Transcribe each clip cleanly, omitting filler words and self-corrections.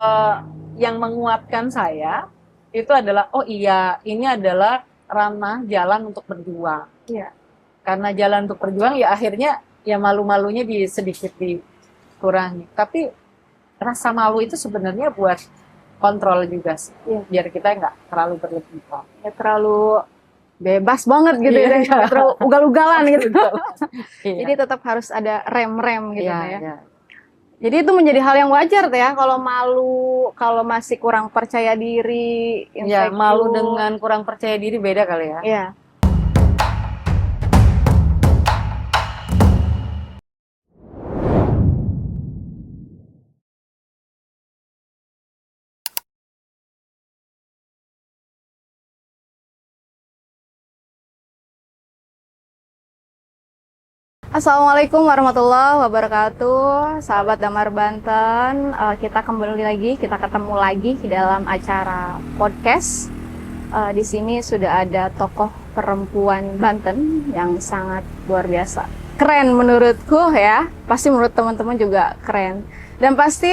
Eh, yang menguatkan saya itu adalah, oh iya, ini adalah ranah jalan untuk berjuang. Iya. Karena jalan untuk berjuang ya akhirnya ya malu-malunya sedikit dikurangi. Tapi rasa malu itu sebenarnya buat kontrol juga sih. Iya. Biar kita nggak terlalu berlebihan. Ya terlalu bebas banget gitu Iya, ya, nggak terlalu ugal-ugalan gitu. Iya. Jadi tetap harus ada rem-rem gitu Iya, Teh, ya. iya. Jadi itu menjadi hal yang wajar Teh ya, kalau malu, kalau masih kurang percaya diri, Ya, malu insecure. dengan kurang percaya diri beda kali ya. Iya. Assalamualaikum warahmatullahi wabarakatuh, sahabat Damar Banten. Kita kembali lagi, kita ketemu lagi di dalam acara podcast. Di sini sudah ada tokoh perempuan Banten yang sangat luar biasa, keren menurutku ya. Pasti menurut teman-teman juga keren. Dan pasti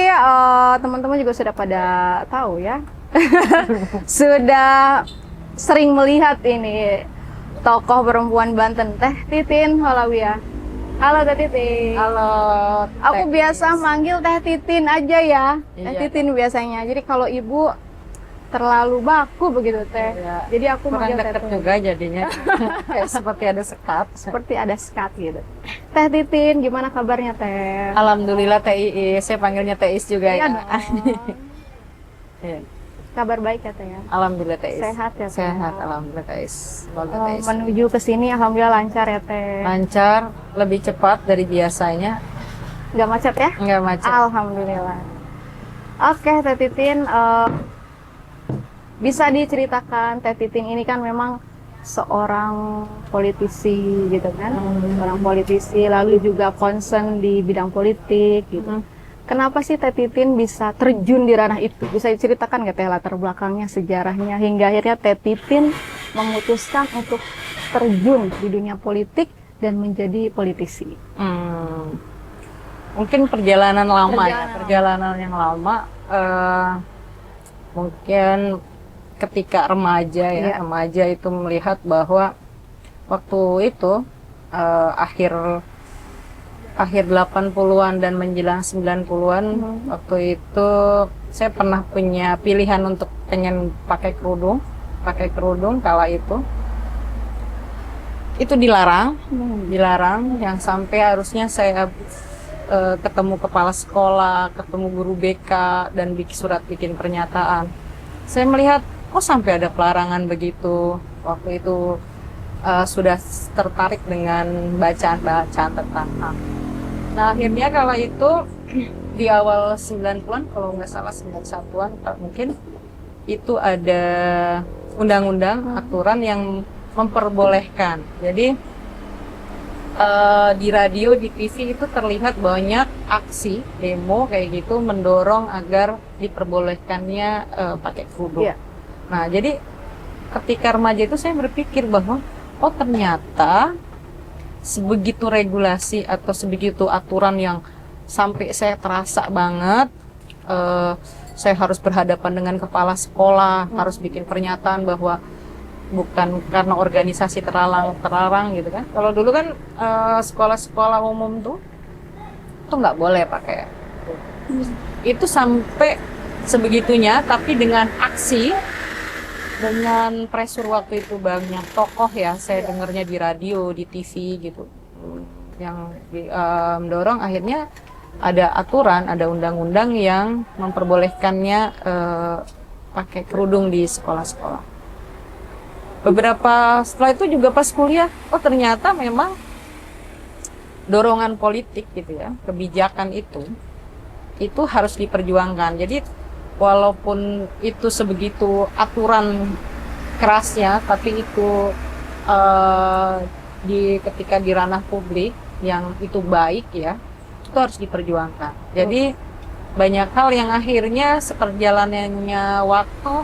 teman-teman juga sudah pada tahu ya, sudah sering melihat ini tokoh perempuan Banten, Teh Titin Holawiyah. Halo Teh Titin. Halo. Aku biasa manggil Teh Titin aja ya. Teh Iya. Titin biasanya. Jadi kalau ibu terlalu baku begitu Teh. Iya. Jadi aku Kurang manggil Teh deket Titin. juga jadinya. Kayak seperti ada sekat. Seperti ada sekat gitu. Teh Titin, gimana kabarnya Teh? Alhamdulillah TII, saya panggilnya TIS juga Iya ya. dong. Iya. Kabar baik ya Teh ya? Alhamdulillah TIS. Sehat ya Teh? Sehat, alhamdulillah TIS. Semoga TIS. Menuju ke sini alhamdulillah lancar ya Teh. Lancar, lebih cepat dari biasanya, Nggak macet ya? nggak macet. Alhamdulillah. Oke Teh Titin, bisa diceritakan Teh Titin ini kan memang seorang politisi gitu kan, seorang politisi lalu juga concern di bidang politik gitu. Kenapa sih Teh Titin bisa terjun di ranah itu? Bisa diceritakan nggak Teh latar belakangnya, sejarahnya hingga akhirnya Teh Titin memutuskan untuk terjun di dunia politik dan menjadi politisi? Mungkin perjalanan lama ya, Perjalanan perjalanan yang lama. Mungkin ketika remaja ya, Iya. remaja itu melihat bahwa waktu itu akhir akhir 80-an dan menjelang 90-an, waktu itu saya pernah punya pilihan untuk pengen pakai kerudung kala itu dilarang yang sampai harusnya saya ketemu kepala sekolah, ketemu guru BK dan bikin pernyataan. Saya melihat kok sampai ada pelarangan begitu. Waktu itu sudah tertarik dengan bacaan-bacaan tentang HAM. Nah, akhirnya kala itu di awal 90-an, kalau nggak salah 91-an mungkin, itu ada undang-undang aturan yang memperbolehkan. Jadi di radio, di TV itu terlihat banyak aksi demo kayak gitu mendorong agar diperbolehkannya pakai kerudung. Iya. Nah, jadi ketika remaja itu saya berpikir bahwa oh ternyata sebegitu regulasi atau sebegitu aturan yang sampai saya terasa banget, saya harus berhadapan dengan kepala sekolah, harus bikin pernyataan bahwa bukan karena organisasi terlarang gitu kan. Kalau dulu kan sekolah-sekolah umum tuh nggak boleh pakai. Itu sampai sebegitunya, tapi dengan aksi, dengan pressure waktu itu banyak tokoh ya, saya dengarnya di radio, di TV gitu, yang mendorong akhirnya ada aturan, ada undang-undang yang memperbolehkannya pakai kerudung di sekolah-sekolah. Beberapa setelah itu juga pas kuliah, oh ternyata memang dorongan politik gitu ya, kebijakan itu harus diperjuangkan. Jadi walaupun itu sebegitu aturan kerasnya, tapi itu ketika di ranah publik yang itu baik ya, itu harus diperjuangkan. Jadi banyak hal yang akhirnya seperjalanannya waktu,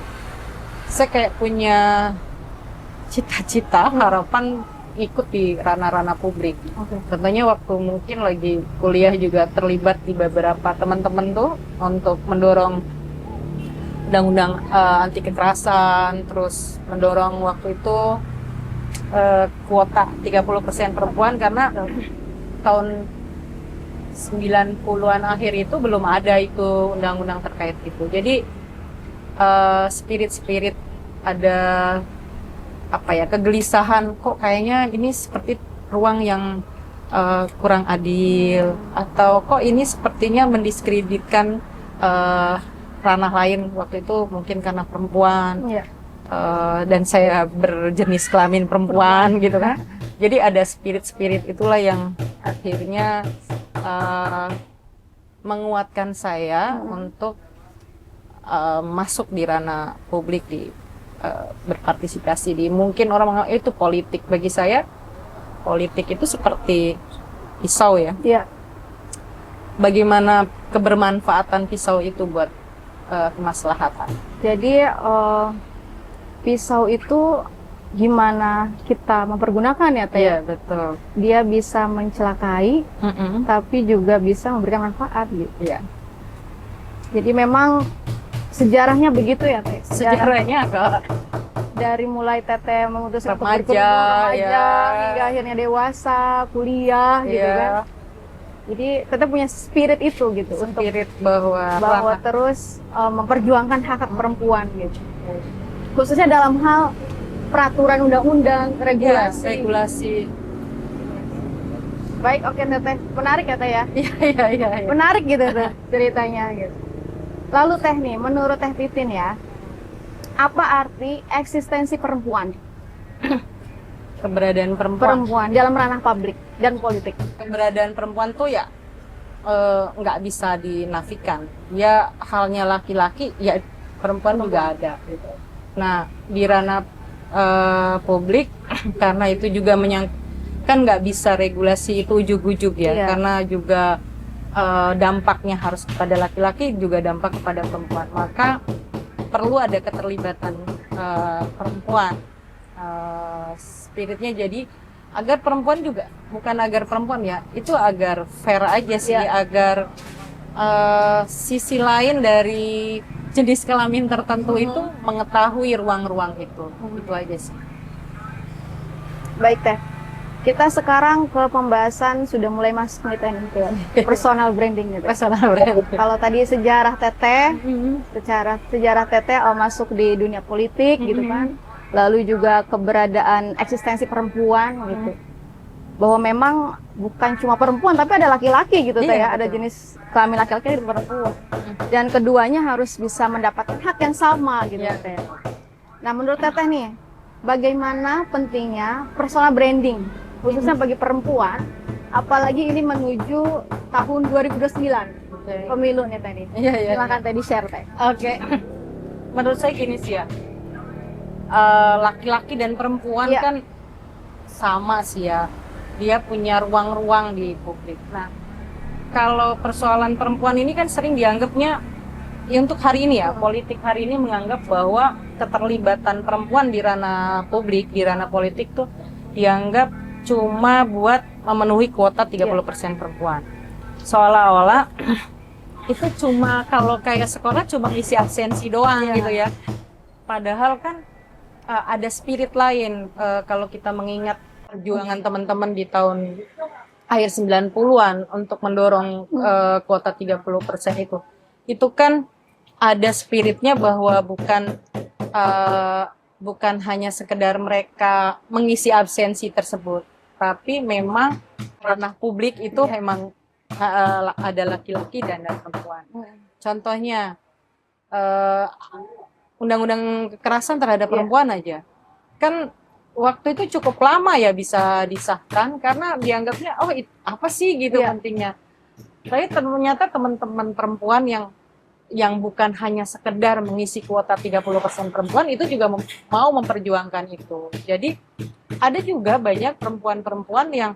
saya kayak punya cita-cita, harapan ikut di ranah-ranah publik. Contohnya waktu mungkin lagi kuliah juga terlibat di beberapa teman-teman tuh untuk mendorong undang-undang anti kekerasan, terus mendorong waktu itu kuota 30% perempuan karena tahun 90-an akhir itu belum ada itu undang-undang terkait itu. Jadi spirit ada apa ya, kegelisahan, kok kayaknya ini seperti ruang yang kurang adil, atau kok ini sepertinya mendiskreditkan ranah lain, waktu itu mungkin karena perempuan. Iya. Dan saya berjenis kelamin perempuan gitu kan. Jadi ada spirit itulah yang akhirnya menguatkan saya untuk masuk di ranah publik, berpartisipasi di, mungkin orang menganggap itu politik. Bagi saya politik itu seperti pisau ya. Iya. Bagaimana kebermanfaatan pisau itu buat kemaslahatan. Jadi pisau itu gimana kita mempergunakan ya Teh? Iya, betul. Dia bisa mencelakai, tapi juga bisa memberikan manfaat gitu. Iya. Jadi memang sejarahnya begitu ya Teh? Sejarahnya agak dari mulai Teteh memutuskan untuk Remaja, berkerudung, ya. hingga akhirnya dewasa, kuliah gitu kan. Jadi Teteh punya spirit itu gitu, untuk spirit bahwa ranah. terus memperjuangkan hak perempuan gitu. Khususnya dalam hal peraturan undang-undang, regulasi. regulasi. Baik, oke Teteh. Menarik ya Teh ya? Iya. Menarik gitu Teh ceritanya gitu. Lalu Teh nih, menurut Teh Titin ya, apa arti eksistensi perempuan? Keberadaan Perempuan dalam ranah publik dan politik. Keberadaan perempuan tuh ya nggak bisa dinafikan. Ya halnya laki-laki, ya perempuan juga ada gitu. Nah, di ranah publik karena itu juga kan nggak bisa regulasi itu ujug-ujug ya. Iya. Karena juga dampaknya harus kepada laki-laki, juga dampak kepada perempuan. Maka perlu ada keterlibatan perempuan. Spiritnya jadi agar perempuan juga, bukan agar perempuan ya, itu agar fair aja sih, Iya. agar sisi lain dari jenis kelamin tertentu itu mengetahui ruang-ruang itu. Itu aja sih. Baik Teh, kita sekarang ke pembahasan, sudah mulai masuk nih Teh ke personal branding gitu. Personal brand. Kalau tadi sejarah Teteh, sejarah Teteh masuk di dunia politik gitu kan, lalu juga keberadaan eksistensi perempuan gitu, bahwa memang bukan cuma perempuan tapi ada laki-laki gitu Teh Iya, ya, ada betul. jenis kelamin laki-laki dan perempuan, dan keduanya harus bisa mendapatkan hak yang sama gitu Iya. Teh. Nah menurut Teteh nih, bagaimana pentingnya personal branding khususnya bagi perempuan, apalagi ini menuju tahun 2029 pemilu nih Teh nih. Iya. Silakan Teh di-share Teh. Oke. Menurut saya gini sih ya. Laki-laki dan perempuan Iya. kan sama sih ya. Dia punya ruang-ruang di publik. Nah, kalau persoalan perempuan ini kan sering dianggapnya, ya untuk hari ini ya, politik hari ini menganggap bahwa keterlibatan perempuan di ranah publik, di ranah politik tuh dianggap cuma buat memenuhi kuota 30% perempuan. Seolah-olah itu cuma kalau kayak sekolah cuma isi absensi doang gitu ya. Padahal kan ada spirit lain. Kalau kita mengingat perjuangan teman-teman di tahun akhir 90-an untuk mendorong kuota 30% itu kan ada spiritnya bahwa bukan hanya sekedar mereka mengisi absensi tersebut, tapi memang ranah publik itu memang ada laki-laki dan ada perempuan. Contohnya undang-undang kekerasan terhadap perempuan aja kan waktu itu cukup lama ya bisa disahkan karena dianggapnya apa sih gitu pentingnya. Tapi ternyata teman-teman perempuan yang bukan hanya sekedar mengisi kuota 30% perempuan itu juga mau memperjuangkan itu. Jadi ada juga banyak perempuan-perempuan yang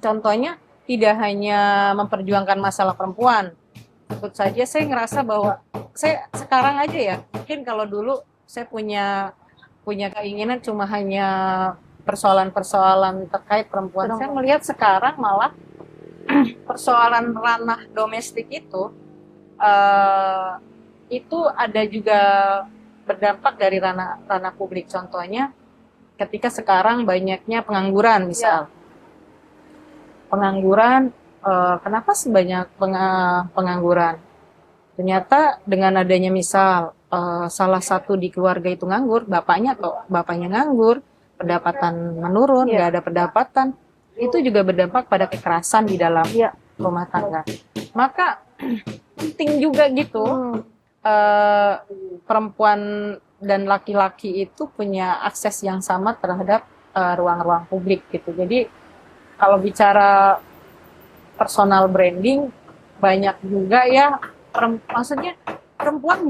contohnya tidak hanya memperjuangkan masalah perempuan. Sebut saja saya ngerasa bahwa saya sekarang aja ya, mungkin kalau dulu saya punya keinginan cuma hanya persoalan-persoalan terkait perempuan. Saya melihat sekarang malah persoalan ranah domestik itu itu ada juga berdampak dari ranah publik. Contohnya ketika sekarang banyaknya pengangguran misal. Pengangguran, kenapa sebanyak pengangguran? Ternyata dengan adanya misal salah satu di keluarga itu nganggur, bapaknya nganggur, pendapatan menurun, nggak ada pendapatan, itu juga berdampak pada kekerasan di dalam rumah tangga. Maka penting juga gitu perempuan dan laki-laki itu punya akses yang sama terhadap ruang-ruang publik gitu. Jadi kalau bicara personal branding banyak juga ya, maksudnya perempuan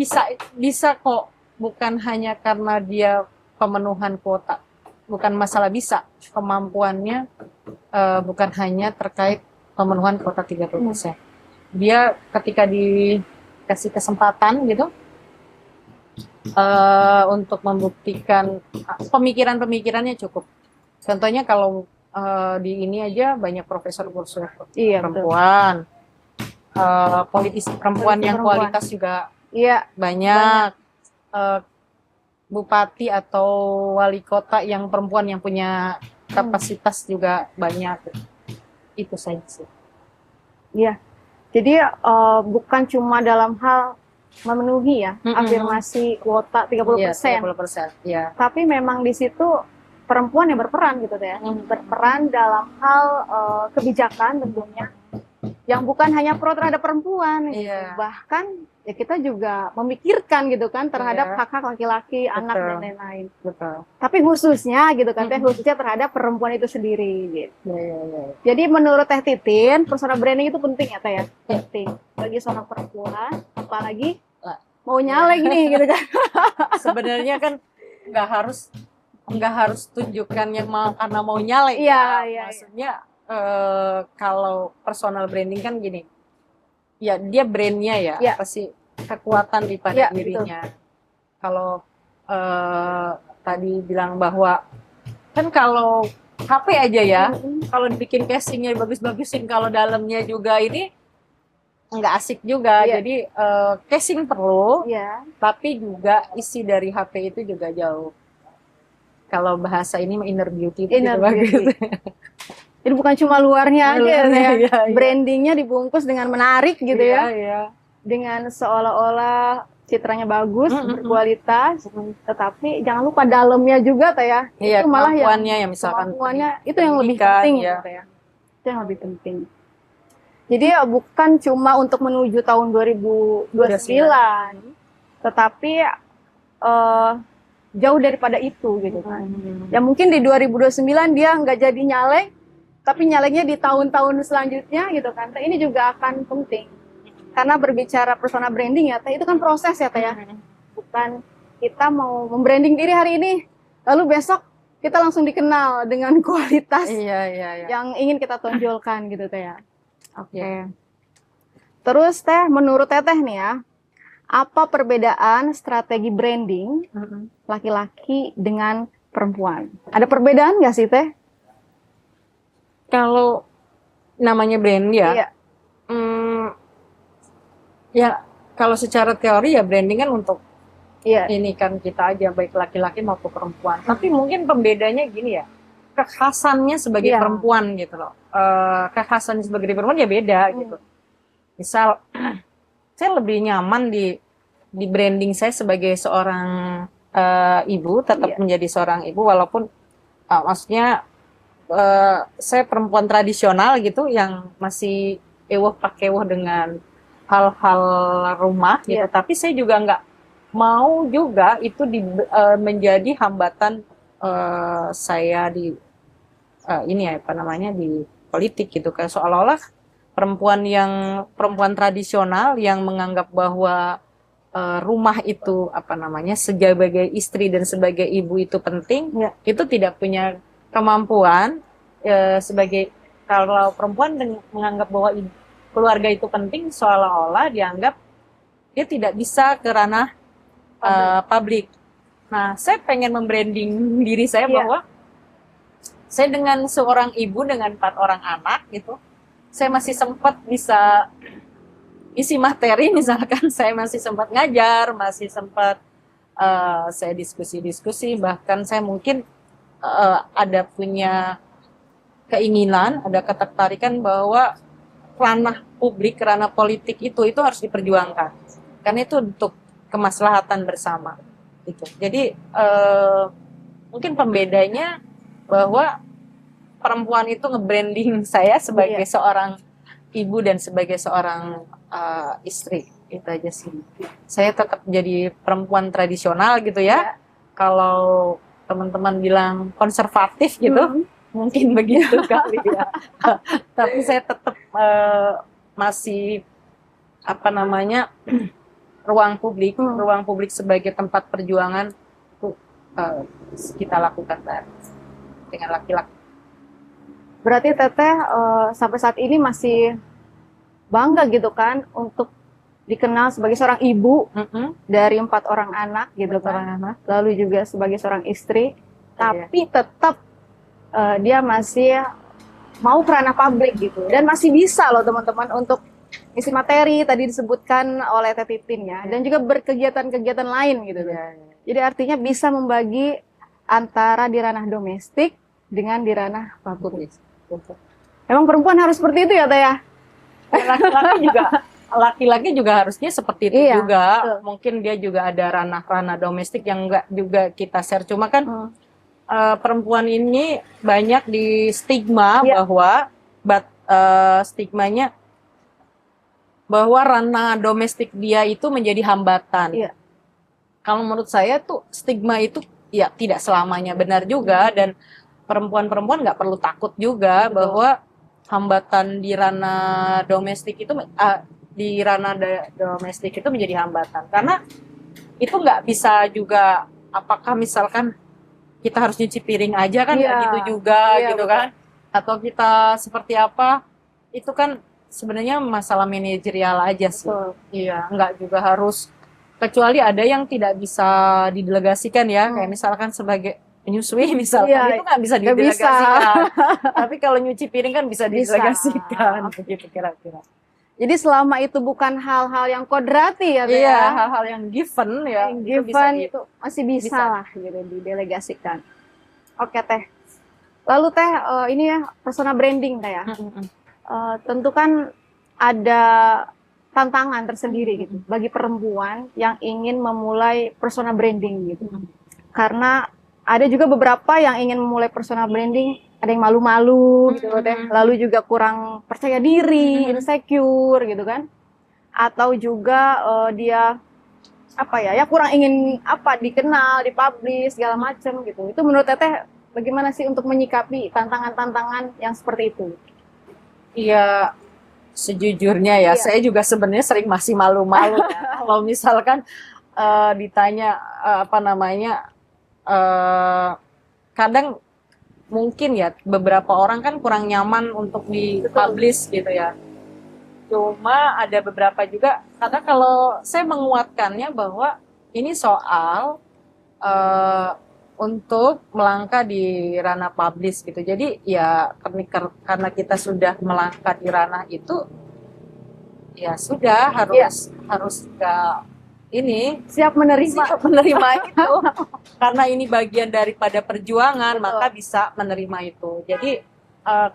bisa kok, bukan hanya karena dia pemenuhan kuota, bukan masalah bisa, kemampuannya bukan hanya terkait pemenuhan kuota 30%. Dia ketika dikasih kesempatan gitu untuk membuktikan pemikirannya cukup. Contohnya kalau di ini aja banyak profesor perempuan, politisi perempuan yang kualitas juga banyak. Bupati atau wali kota yang perempuan yang punya kapasitas juga banyak. Itu saja sih. Iya. Jadi bukan cuma dalam hal memenuhi ya afirmasi kuota 30%. 30%, ya. Tapi memang di situ perempuan yang berperan gitu ya. Berperan dalam hal kebijakan tentunya yang bukan hanya pro terhadap perempuan gitu. Bahkan ya kita juga memikirkan gitu kan terhadap hak-hak laki-laki, anak dan lain-lain. Betul. Tapi khususnya gitu kan, khususnya terhadap perempuan itu sendiri gitu. Jadi menurut Teh Titin, personal branding itu penting ya Teh ya? Penting bagi seorang perempuan, apalagi mau nyalek nih gitu kan. Sebenarnya kan nggak harus tunjukkan yang karena mau nyalek. Maksudnya kalau personal branding kan gini, ya dia brandnya ya, pasti kekuatan pada dirinya. Betul. Kalau tadi bilang bahwa kan kalau HP aja ya, kalau dibikin casingnya bagus-bagusin, kalau dalamnya juga ini nggak asik juga. Jadi casing perlu, tapi juga isi dari HP itu juga jauh. Kalau bahasa ini inner beauty itu bagus. Jadi bukan cuma luarnya aja ya, brandingnya dibungkus dengan menarik gitu dengan seolah-olah citranya bagus, berkualitas, tetapi jangan lupa dalamnya juga Teh ya. Itu malah yang misalkan kemampuannya itu yang lebih penting gitu ya. Itu yang lebih penting. Jadi ya bukan cuma untuk menuju tahun 2029, tetapi jauh daripada itu gitu kan. Ya mungkin di 2029 dia nggak jadi nyalek, tapi nyaleknya di tahun-tahun selanjutnya gitu kan. Teh, ini juga akan penting. Karena berbicara personal branding ya, Teh, itu kan proses ya Teh ya. Bukan kita mau membranding diri hari ini, lalu besok kita langsung dikenal dengan kualitas yang ingin kita tonjolkan gitu Teh ya. Oke. Terus Teh, menurut Teteh nih ya, apa perbedaan strategi branding laki-laki dengan perempuan? Ada perbedaan nggak sih Teh? Kalau namanya brand ya, ya kalau secara teori ya branding kan untuk ini kan kita aja, baik laki-laki maupun perempuan. Tapi mungkin pembedanya gini ya, kekhasannya sebagai perempuan gitu loh. Kekhasannya sebagai perempuan ya beda gitu. Misal saya lebih nyaman di branding saya sebagai seorang ibu, tetap menjadi seorang ibu walaupun maksudnya saya perempuan tradisional gitu yang masih pakai dengan hal-hal rumah gitu, tapi saya juga nggak mau juga itu menjadi hambatan saya di di politik gitu, kayak seolah-olah perempuan tradisional yang menganggap bahwa rumah itu sebagai istri dan sebagai ibu itu penting, itu tidak punya kemampuan sebagai, kalau perempuan menganggap bahwa keluarga itu penting, seolah-olah dianggap dia tidak bisa ke ranah publik. Nah, saya pengen membranding diri saya bahwa saya dengan seorang ibu dengan 4 orang anak gitu, saya masih sempat bisa isi materi misalkan saya masih sempat ngajar, masih sempat saya diskusi-diskusi, bahkan saya mungkin ada punya keinginan, ada ketertarikan bahwa ranah publik, ranah politik itu harus diperjuangkan. Karena itu untuk kemaslahatan bersama. Gitu. Jadi mungkin pembedanya bahwa perempuan itu nge-branding saya sebagai seorang ibu dan sebagai seorang istri. Itu aja sih. Saya tetap jadi perempuan tradisional gitu ya. Kalau teman-teman bilang konservatif gitu, mungkin begitu kali ya. Tapi saya tetap masih apa namanya ruang publik sebagai tempat perjuangan itu kita lakukan dengan laki-laki. Berarti Teteh sampai saat ini masih bangga gitu kan untuk dikenal sebagai seorang ibu dari 4 orang anak gitu kan. Lalu juga sebagai seorang istri, tapi tetap dia masih mau ke ranah publik gitu dan masih bisa loh teman-teman untuk isi materi tadi disebutkan oleh Teh Titin ya, dan juga berkegiatan-kegiatan lain gitu. Jadi artinya bisa membagi antara di ranah domestik dengan di ranah publik. Emang perempuan harus seperti itu ya Teh ya? Laki-laki juga harusnya seperti itu juga. Betul. Mungkin dia juga ada ranah-ranah domestik yang enggak juga kita share. Cuma kan perempuan ini banyak di stigma bahwa stigmanya bahwa ranah domestik dia itu menjadi hambatan. Kalau menurut saya tuh stigma itu ya tidak selamanya benar juga, dan perempuan-perempuan nggak perlu takut juga bahwa hambatan di ranah domestik itu menjadi hambatan, karena itu nggak bisa juga. Apakah misalkan kita harus nyuci piring aja kan nggak gitu juga gitu kan, atau kita seperti apa, itu kan sebenarnya masalah manajerial aja sih. Iya, nggak juga harus, kecuali ada yang tidak bisa didelegasikan ya, kayak misalkan sebagai penyusui misalkan, itu nggak bisa didelegasikan. Tapi kalau nyuci piring kan bisa didelegasikan, begitu kira-kira. Jadi selama itu bukan hal-hal yang kodrati ya Teh. Iya, hal-hal yang given ya. Itu masih bisa lah gitu didelegasikan. Oke Teh. Lalu Teh, ini ya personal branding Teh ya. Tentu kan ada tantangan tersendiri gitu bagi perempuan yang ingin memulai personal branding gitu. Karena ada juga beberapa yang ingin memulai personal branding, ada yang malu-malu gitu Teh. Lalu juga kurang percaya diri, insecure gitu kan. Atau juga dia kurang ingin dikenal, dipublish segala macam gitu. Itu menurut Teteh bagaimana sih untuk menyikapi tantangan-tantangan yang seperti itu? Iya, sejujurnya ya, saya juga sebenarnya sering masih malu-malu ya. Kalau misalkan ditanya kadang mungkin ya beberapa orang kan kurang nyaman untuk dipublish gitu ya. Cuma ada beberapa juga, karena kalau saya menguatkannya bahwa ini soal untuk melangkah di ranah publish gitu. Jadi ya karena kita sudah melangkah di ranah itu, ya sudah harus siap menerima itu. Karena ini bagian daripada perjuangan, maka bisa menerima itu. Jadi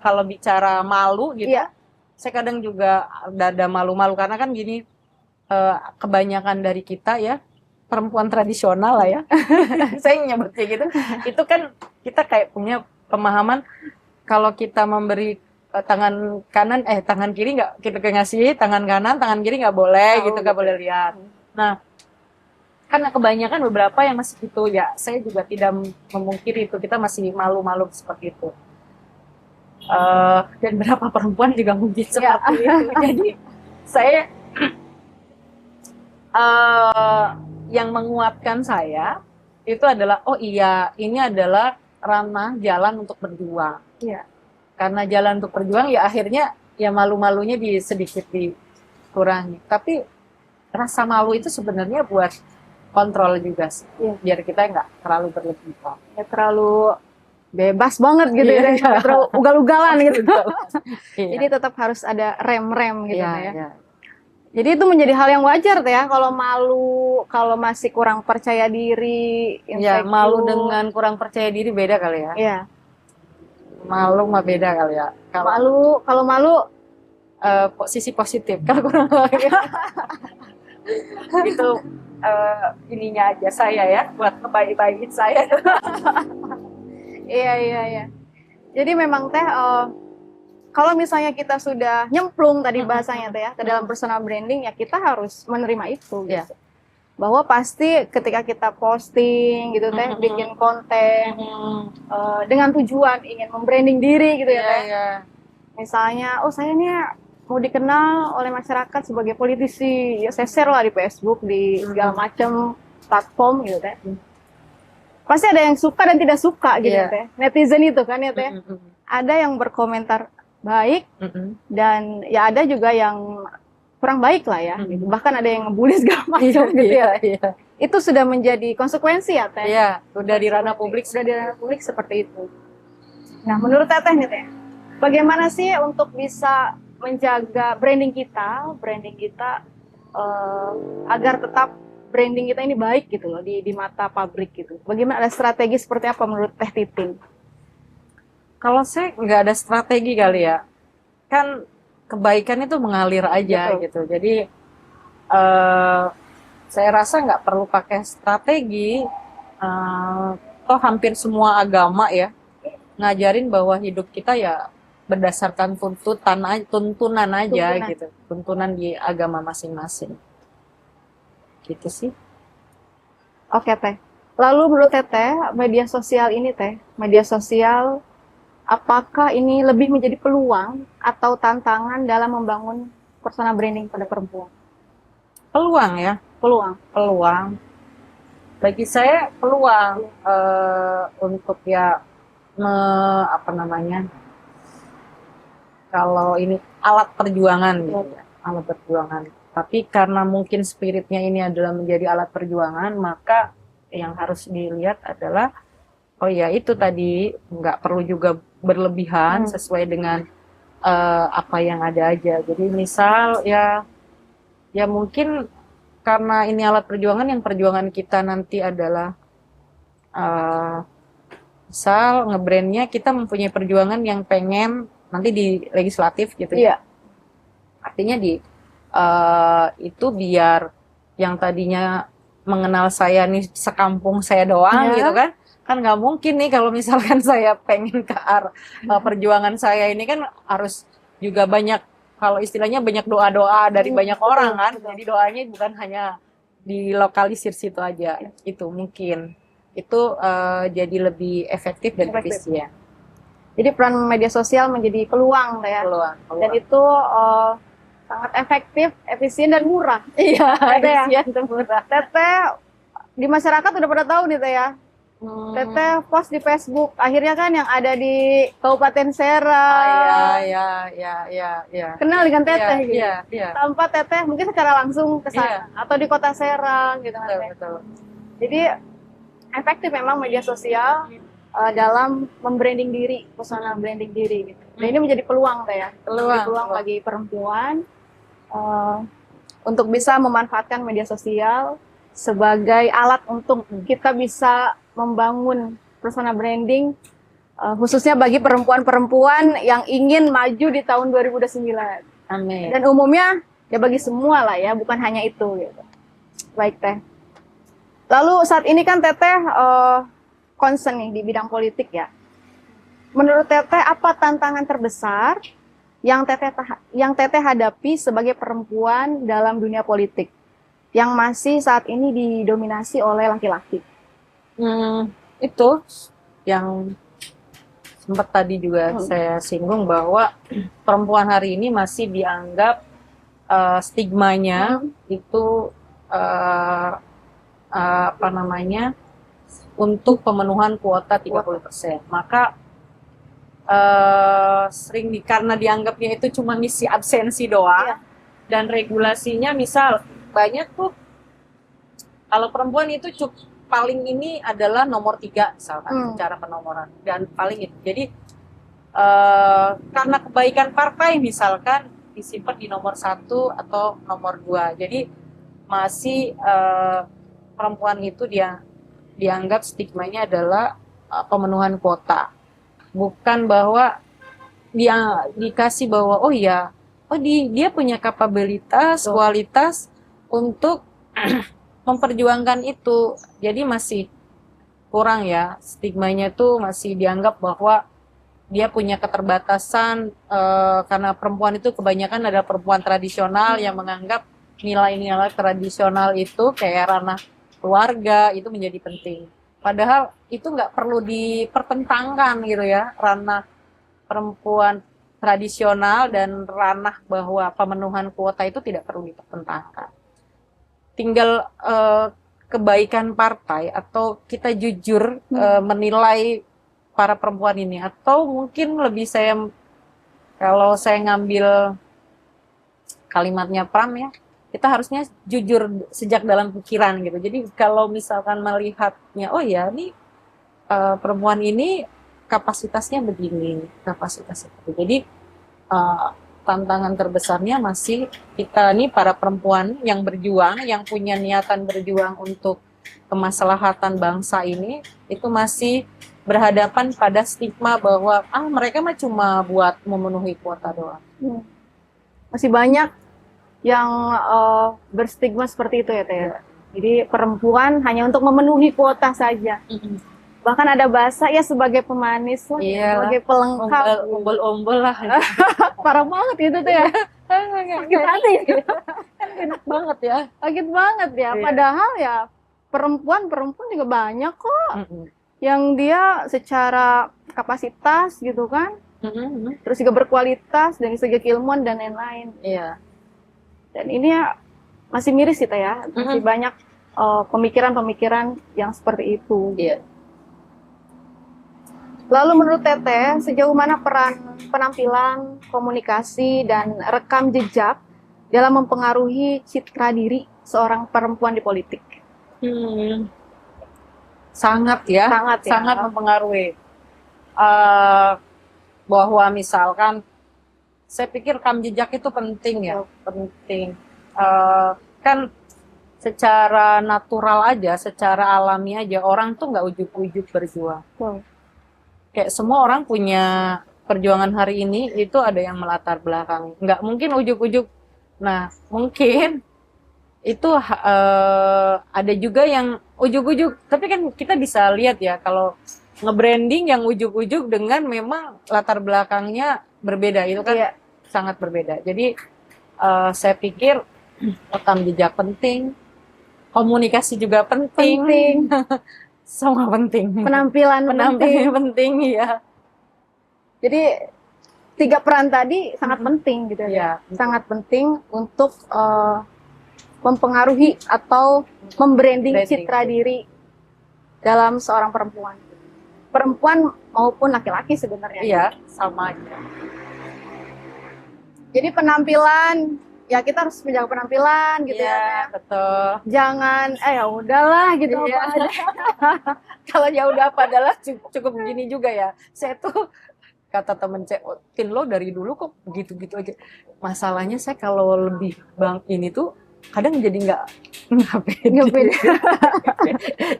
kalau bicara malu gitu, saya kadang juga ada malu-malu, karena kan gini, kebanyakan dari kita ya perempuan tradisional lah ya, saya nyebutnya gitu, itu kan kita kayak punya pemahaman kalau kita memberi tangan kiri nggak, kita ngasih tangan kanan, tangan kiri nggak boleh gitu, nggak boleh lihat. Nah, karena kebanyakan beberapa yang masih gitu ya, saya juga tidak memungkiri itu, kita masih malu-malu seperti itu. Dan beberapa perempuan juga mungkin seperti itu. Jadi saya yang menguatkan saya itu adalah, oh iya, ini adalah ranah jalan untuk berjuang. Karena jalan untuk berjuang ya akhirnya ya malu-malunya sedikit dikurangi. Tapi rasa malu itu sebenarnya buat kontrol juga sih, biar kita nggak terlalu berlebihan. Ya terlalu bebas banget gitu ya, terlalu ugal-ugalan gitu. Jadi tetap harus ada rem-rem gitu ya. Jadi itu menjadi hal yang wajar teh ya, kalau malu, kalau masih kurang percaya diri, Ya, insecure. malu dengan kurang percaya diri beda kali ya. Iya. Malu mah beda kali ya. Kalau malu Sisi positif, kalau kurang itu ininya aja saya ya, buat ngebaik-baikin saya. iya. Jadi memang teh kalau misalnya kita sudah nyemplung tadi bahasanya teh ya ke dalam personal branding, ya kita harus menerima itu Iya. gitu. Bahwa pasti ketika kita posting gitu teh, bikin konten dengan tujuan ingin membranding diri gitu ya teh. Iya. Misalnya, oh saya ini mau dikenal oleh masyarakat sebagai politisi, ya saya share lah di Facebook, di segala macam platform gitu teh. Pasti ada yang suka dan tidak suka gitu Iya. ya teh. Netizen itu kan ya teh. Ada yang berkomentar baik dan ya ada juga yang kurang baik lah ya. Gitu. Bahkan ada yang ngebully segala macam gitu ya. Iya. Itu sudah menjadi konsekuensi ya teh. Iya, udah di ranah publik. Sudah di ranah publik seperti itu. Nah, menurut Teteh nih teh, bagaimana sih untuk bisa menjaga branding kita agar tetap branding kita ini baik gitu loh di mata publik gitu. Bagaimana, ada strategi seperti apa menurut Teh Titin? Kalau saya nggak ada strategi kali ya, kan kebaikan itu mengalir aja. Betul. Gitu. Jadi saya rasa nggak perlu pakai strategi. Toh hampir semua agama ya ngajarin bahwa hidup kita ya berdasarkan tuntunan aja gitu, tuntunan di agama masing-masing. Gitu sih. Oke Teh. Lalu menurut Teteh, media sosial ini Teh, media sosial apakah ini lebih menjadi peluang atau tantangan dalam membangun personal branding pada perempuan? Peluang ya, peluang. Bagi saya peluang untuk ya kalau ini alat perjuangan gitu ya, alat perjuangan. Tapi karena mungkin spiritnya ini adalah menjadi alat perjuangan, maka yang harus dilihat adalah oh ya itu tadi nggak perlu juga berlebihan, sesuai dengan apa yang ada aja. Jadi misal ya mungkin karena ini alat perjuangan, yang perjuangan kita nanti adalah misal ngebrandnya kita mempunyai perjuangan yang pengen nanti di legislatif gitu ya. Artinya itu biar yang tadinya mengenal saya nih sekampung saya doang gitu kan nggak mungkin nih kalau misalkan saya pengen ke arah perjuangan saya ini kan harus juga banyak, kalau istilahnya banyak doa-doa dari banyak orang kan. Jadi doanya bukan hanya dilokalisir situ aja. Itu mungkin itu jadi lebih efektif dan efisien. Jadi peran media sosial menjadi peluang ya. Peluang. Dan itu sangat efektif, efisien dan murah. Iya, efisien dan murah. Teteh di masyarakat udah pada tahu nih Teh ya. Teteh post di Facebook, akhirnya kan yang ada di Kabupaten Serang. Iya. Kenal dengan Teteh gitu. Iya. Tanpa Teteh mungkin secara langsung ke sana atau di Kota Serang gitu kan. Betul. Jadi efektif memang media sosial dalam membranding diri, personal branding diri gitu. Dan ini menjadi peluang Teh ya. Peluang bagi perempuan untuk bisa memanfaatkan media sosial sebagai alat untuk kita bisa membangun personal branding khususnya bagi perempuan-perempuan yang ingin maju di tahun 2009. Amin. Dan umumnya ya bagi semua lah ya, bukan hanya itu gitu. Baik Teh. Lalu saat ini kan Teteh concern nih di bidang politik ya. Menurut Teteh apa tantangan terbesar yang Teteh hadapi sebagai perempuan dalam dunia politik yang masih saat ini didominasi oleh laki-laki? Itu yang sempat tadi juga saya singgung bahwa perempuan hari ini masih dianggap stigmanya itu untuk pemenuhan kuota 30%. Maka karena dianggapnya itu cuma ngisi absensi doang dan regulasinya misal banyak tuh, kalau perempuan itu paling ini adalah nomor 3 misalkan secara penomoran, dan paling itu. Jadi karena kebaikan partai misalkan disimpan di nomor 1 atau nomor 2. Jadi masih perempuan itu dia dianggap stigmanya adalah pemenuhan kuota. Bukan bahwa dia dikasih bahwa dia punya kapabilitas, kualitas untuk memperjuangkan itu. Jadi masih kurang ya, stigmanya tuh masih dianggap bahwa dia punya keterbatasan karena perempuan itu kebanyakan adalah perempuan tradisional yang menganggap nilai-nilai tradisional itu kayak ranah keluarga itu menjadi penting. Padahal itu nggak perlu dipertentangkan gitu ya, ranah perempuan tradisional dan ranah bahwa pemenuhan kuota itu tidak perlu dipertentangkan. Tinggal kebaikan partai atau kita jujur menilai para perempuan ini, atau mungkin lebih kalau saya ngambil kalimatnya Pram ya, kita harusnya jujur sejak dalam pikiran gitu. Jadi kalau misalkan melihatnya, ini perempuan ini kapasitasnya begini, kapasitasnya begini. Jadi tantangan terbesarnya masih kita nih para perempuan yang berjuang, yang punya niatan berjuang untuk kemaslahatan bangsa ini, itu masih berhadapan pada stigma bahwa mereka mah cuma buat memenuhi kuota doang. Masih banyak yang berstigma seperti itu ya Teh. Ya. Jadi perempuan hanya untuk memenuhi kuota saja. Bahkan ada bahasa ya sebagai pemanis lah, sebagai pelengkap, ombol-ombol lah. Parah banget gitu tuh ya. Sakit hati. Kan enak banget ya. Sakit banget ya. Padahal ya perempuan juga banyak kok. Yang dia secara kapasitas gitu kan. Terus juga berkualitas dari segi keilmuan dan lain-lain. Iya. Dan ini ya masih miris kita ya. Masih banyak pemikiran-pemikiran yang seperti itu. Iya. Lalu menurut Teteh, sejauh mana peran penampilan, komunikasi, dan rekam jejak dalam mempengaruhi citra diri seorang perempuan di politik? Sangat ya. Sangat mempengaruhi. Bahwa misalkan, saya pikir rekam jejak itu penting ya, penting. Kan secara natural aja, secara alami aja, orang tuh nggak ujuk-ujuk berjuang. Kayak semua orang punya perjuangan hari ini itu ada yang melatar belakang. Nggak mungkin ujuk-ujuk. Nah, mungkin itu ada juga yang ujuk-ujuk. Tapi kan kita bisa lihat ya, kalau nge-branding yang ujuk-ujuk dengan memang latar belakangnya berbeda. Itu kan sangat berbeda. Jadi saya pikir rekam jejak penting. Komunikasi juga penting. Semua penting. Penampilan penting ya. Jadi 3 peran tadi sangat penting gitu ya. Sangat penting untuk mempengaruhi atau membranding citra diri dalam seorang perempuan. Perempuan maupun laki-laki sebenarnya. Iya, sama aja. Jadi penampilan ya kita harus menjaga penampilan gitu ya. Betul. Jangan ya udahlah gitu ya. Kalau ya udah adalah cukup begini juga ya. Saya tuh kata temen saya, Tin lo dari dulu kok gitu-gitu aja. Masalahnya saya kalau lebih ini tuh kadang jadi nggak pede.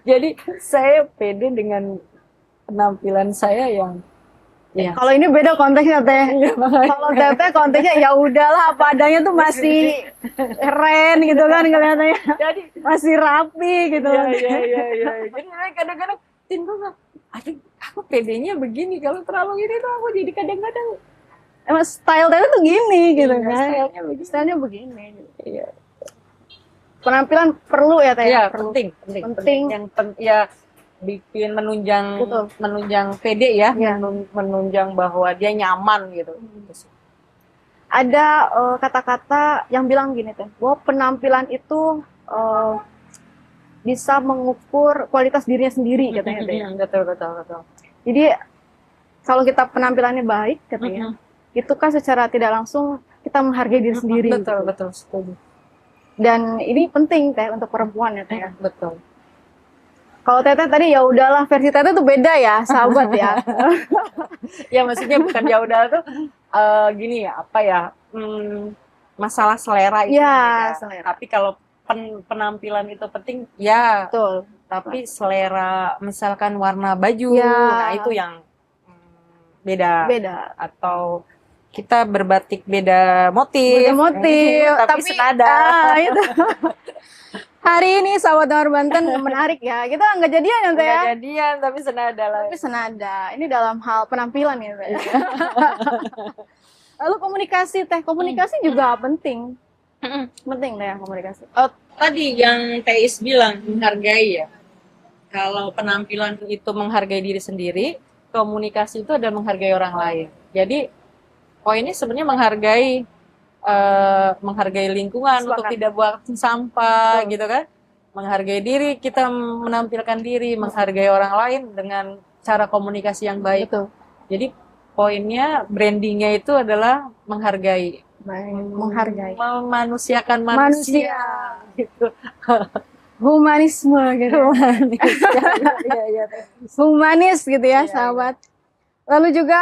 Jadi saya pede dengan penampilan saya yang Kalau ini beda konteksnya Teh. Kalau Teteh konteksnya ya udahlah apa adanya tuh masih keren gitu kan kelihatannya. Jadi masih rapi gitu. Iya. Jadi kadang-kadang Tin gue aku pedenya begini, kalau terlalu ini tuh aku jadi kadang-kadang emang style Teteh tuh gini gitu kan. Stylenya begini. Iya. Penampilan perlu ya Teh. Iya, perlu. Penting. Yang bikin menunjang pede ya, menunjang bahwa dia nyaman gitu. Ada kata-kata yang bilang gini Teh, bahwa penampilan itu bisa mengukur kualitas dirinya sendiri katanya Teh. Betul. Jadi kalau kita penampilannya baik katanya, itu kan secara tidak langsung kita menghargai diri sendiri. Betul, setuju. Dan ini penting Teh untuk perempuan ya Teh. Betul. Kalau Teteh tadi ya udahlah, versi Teteh tuh beda ya, sahabat ya. Ya maksudnya bukan ya udah tuh gini ya, masalah selera itu Ya, beda. selera. Tapi kalau penampilan itu penting, ya. Betul. Tapi selera, misalkan warna baju, Ya. nah itu yang beda. Beda. Atau kita berbatik beda motif, Beda motif, tapi senada. itu. Hari ini sahabat Damar Banten menarik ya. Kita nggak jadian ya, Teh ya. Nggak jadian, tapi senada lah. Tapi senada. Ini dalam hal penampilan ya, Teh. Lalu komunikasi, Teh. Komunikasi juga penting. Penting Teh komunikasi. Tadi yang Teis bilang menghargai ya. Kalau penampilan itu menghargai diri sendiri, komunikasi itu adalah menghargai orang lain. Jadi poinnya sebenarnya menghargai lingkungan untuk tidak buang sampah gitu kan, menghargai diri, kita menampilkan diri, menghargai orang lain dengan cara komunikasi yang baik. Betul. Jadi poinnya brandingnya itu adalah menghargai, Menghargai, memanusiakan manusia gitu. Humanisme gitu. Humanis gitu ya, Iya, sahabat. Lalu juga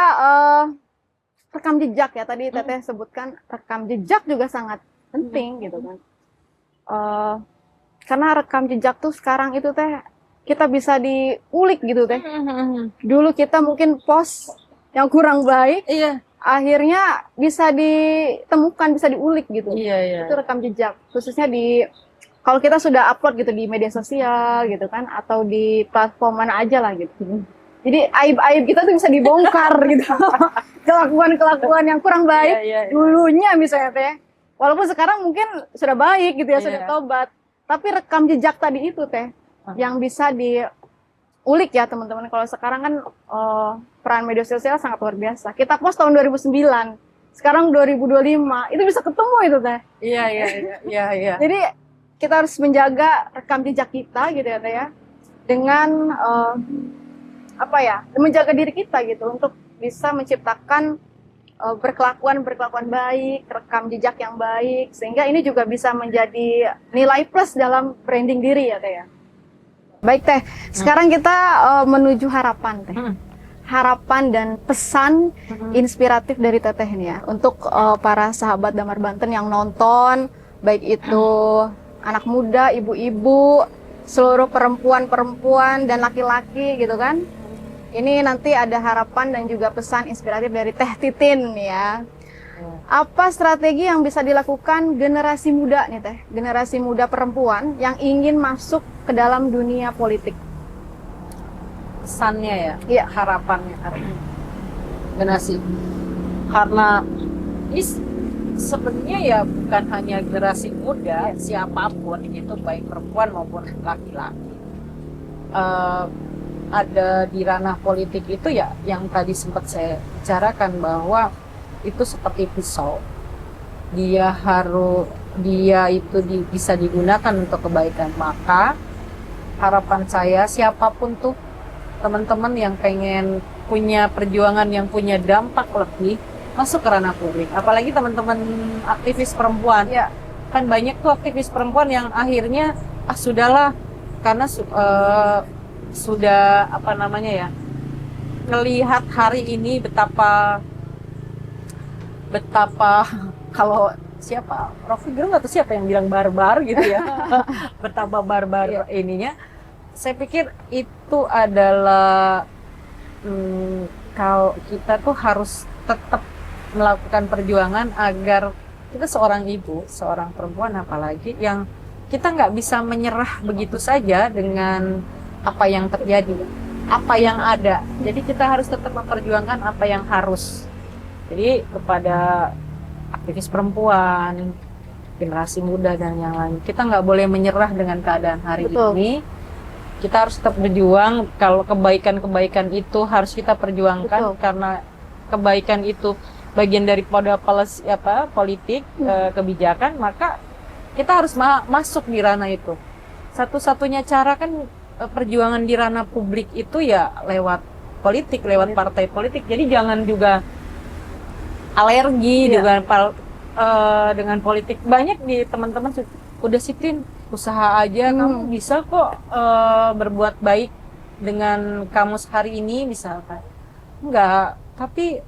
rekam jejak ya, tadi Teteh sebutkan rekam jejak juga sangat penting gitu kan. Karena rekam jejak tuh sekarang itu Teh kita bisa diulik gitu Teh. Dulu kita mungkin post yang kurang baik, Iya. akhirnya bisa ditemukan, bisa diulik gitu. Iya. Itu rekam jejak, khususnya kalau kita sudah upload gitu di media sosial gitu kan, atau di platform mana aja lah gitu. Jadi aib-aib kita tuh bisa dibongkar gitu. Kelakuan-kelakuan yang kurang baik Iya. dulunya misalnya Teh. Walaupun sekarang mungkin sudah baik gitu ya, Iya. sudah tobat. Tapi rekam jejak tadi itu Teh yang bisa diulik ya teman-teman. Kalau sekarang kan peran media sosial sangat luar biasa. Kita post tahun 2009, sekarang 2025, itu bisa ketemu itu Teh. Iya. Jadi kita harus menjaga rekam jejak kita gitu ya Teh ya. Dengan menjaga diri kita gitu untuk bisa menciptakan berkelakuan baik, rekam jejak yang baik, sehingga ini juga bisa menjadi nilai plus dalam branding diri ya Teh ya. Baik Teh, sekarang kita menuju harapan Teh. Harapan dan pesan inspiratif dari Teteh ini ya untuk para sahabat Damar Banten yang nonton, baik itu anak muda, ibu-ibu, seluruh perempuan dan laki-laki gitu kan. Ini nanti ada harapan dan juga pesan inspiratif dari Teh Titin ya. Apa strategi yang bisa dilakukan generasi muda nih Teh, generasi muda perempuan yang ingin masuk ke dalam dunia politik? Pesannya ya, Iya. harapannya generasi. Karena ini sebenarnya ya bukan hanya generasi muda, siapapun itu baik perempuan maupun laki-laki. Ada di ranah politik itu ya yang tadi sempat saya bicarakan bahwa itu seperti pisau. Dia itu bisa digunakan untuk kebaikan. Maka harapan saya siapapun tuh teman-teman yang pengen punya perjuangan yang punya dampak lebih masuk ke ranah publik. Apalagi teman-teman aktivis perempuan. Ya. Kan banyak tuh aktivis perempuan yang akhirnya sudahlah karena sudah ngelihat hari ini betapa kalau siapa Rocky Gerung atau siapa yang bilang barbar gitu ya. Betapa barbar ininya. Saya pikir itu adalah kalau kita tuh harus tetap melakukan perjuangan agar kita seorang ibu, seorang perempuan apalagi yang kita nggak bisa menyerah begitu saja dengan apa yang terjadi, apa yang ada. Jadi kita harus tetap memperjuangkan apa yang harus. Jadi kepada aktivis perempuan, generasi muda dan yang lain, kita nggak boleh menyerah dengan keadaan hari ini. Kita harus tetap berjuang. Kalau kebaikan itu harus kita perjuangkan. Karena kebaikan itu bagian daripada politik, kebijakan, maka kita harus masuk di ranah itu. Satu-satunya cara kan perjuangan di ranah publik itu ya lewat politik, lewat partai politik. Jadi jangan juga alergi dengan politik. Banyak di teman-teman udah sitin usaha aja, kamu bisa kok berbuat baik dengan kamus hari ini misalkan. Enggak, tapi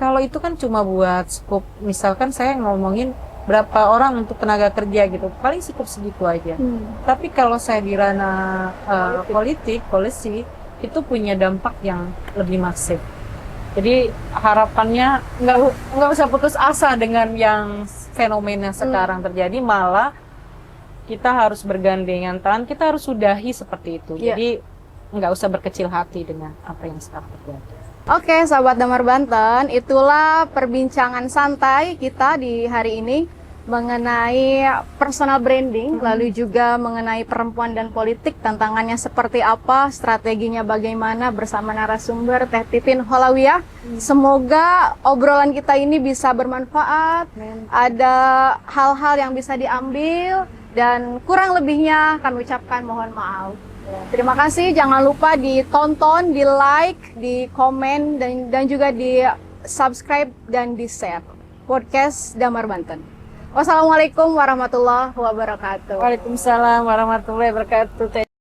Kalau itu kan cuma buat skup, misalkan saya ngomongin berapa orang untuk tenaga kerja gitu, paling cukup segitu aja. Tapi kalau saya di ranah policy, itu punya dampak yang lebih masif. Jadi harapannya nggak usah putus asa dengan yang fenomena sekarang terjadi, malah kita harus bergandengan tangan, kita harus sudahi seperti itu. Iya. Jadi nggak usah berkecil hati dengan apa yang sekarang terjadi. Oke, sahabat Damar Banten, itulah perbincangan santai kita di hari ini mengenai personal branding, lalu juga mengenai perempuan dan politik, tantangannya seperti apa, strateginya bagaimana bersama narasumber Teh Titin Holawiyah. Semoga obrolan kita ini bisa bermanfaat, ada hal-hal yang bisa diambil, dan kurang lebihnya kami ucapkan mohon maaf. Terima kasih, jangan lupa ditonton, di like, di komen, dan juga di subscribe dan di share podcast Damar Banten. Wassalamualaikum warahmatullahi wabarakatuh. Waalaikumsalam warahmatullahi wabarakatuh.